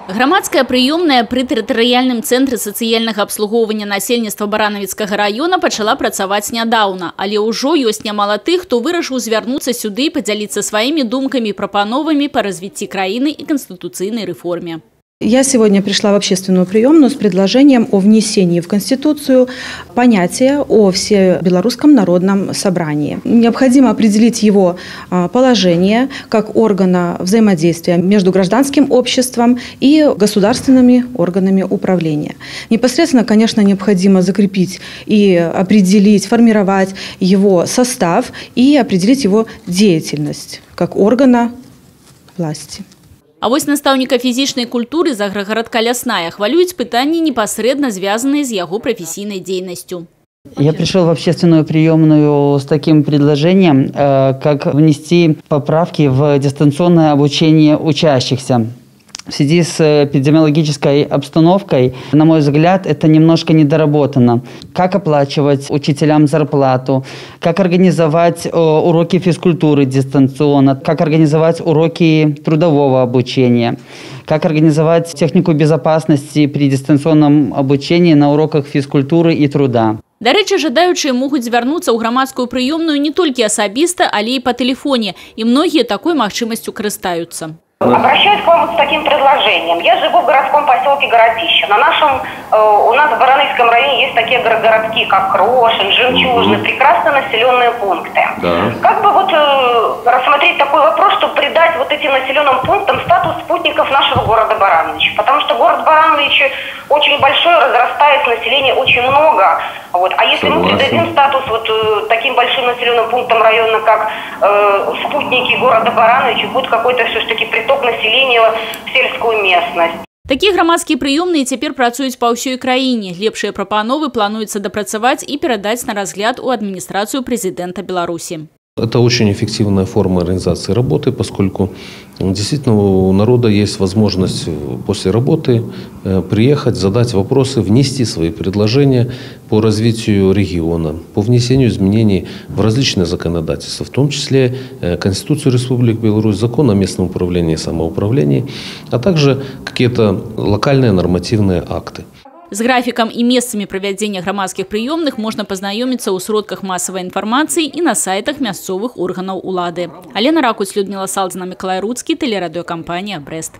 Громадская приемная при тэрытарыяльным цэнтры сацыяльнага абслугоўвання насельніцтва Баранавіцкага района пачала працаваць нядаўна, але ўжо ёсць нямала тых, хто вырашыў звярнуцца сюды і падзяліцца сваімі думкамі і прапановамі па развіцці краіны і канстытуцыйнай рэформе. Я сегодня пришла в общественную приемную с предложением о внесении в Конституцию понятия о Всебелорусском народном собрании. Необходимо определить его положение как органа взаимодействия между гражданским обществом и государственными органами управления. Непосредственно, конечно, необходимо закрепить и определить, формировать его состав и определить его деятельность как органа власти. А вось настаўніка фізічнай культуры з аграгарадка Лясная хвалююць пытанні непосредственно связанные с его профессийной деятельностью. Я пришел в общественную приемную с таким предложением, как внести поправки в дистанционное обучение учащихся. В связи с эпидемиологической обстановкой, на мой взгляд, это немножко недоработано. Как оплачивать учителям зарплату, как организовать уроки физкультуры дистанционно, как организовать уроки трудового обучения, как организовать технику безопасности при дистанционном обучении на уроках физкультуры и труда. До рэчы, жадаючыя могуць звярнуцца ў грамадскую прыёмную не толькі асабіста, але і па тэлефоне, і многія такой магчымасцю карыстаюцца. Обращаюсь к вам вот с таким предложением. Я живу в городском поселке Городище. У нас в Барановичском районе есть такие городки, как Крошин, Жемчужный, прекрасно населенные пункты. Да. Как бы вот рассмотреть такой вопрос, чтобы придать вот этим населенным пунктам статус спутников нашего города Барановича. Потому что город Баранович очень большой, разрастается, населения очень много. Вот. А если мы придадим статус вот таким большим населенным пунктам района, как спутники города Барановича, будет какой-то все-таки приток населения в сельскую местность. Такие громадские приемные теперь працуюць по всей краине. Лепшие пропановы плануется допрацаваць и передать на разгляд у администрацию президента Беларуси. Это очень эффективная форма организации работы, поскольку действительно у народа есть возможность после работы приехать, задать вопросы, внести свои предложения по развитию региона, по внесению изменений в различные законодательства, в том числе Конституцию Республики Беларусь, закон о местном управлении и самоуправлении, а также какие-то локальные нормативные акты. С графиком и местами проведения громадских приемных можно познакомиться у сродках массовой информации и на сайтах мясцовых органов улады. Алена Ракуць, Людмила Салдзина, Миколай Руцкий, телерадиокомпания «Брест».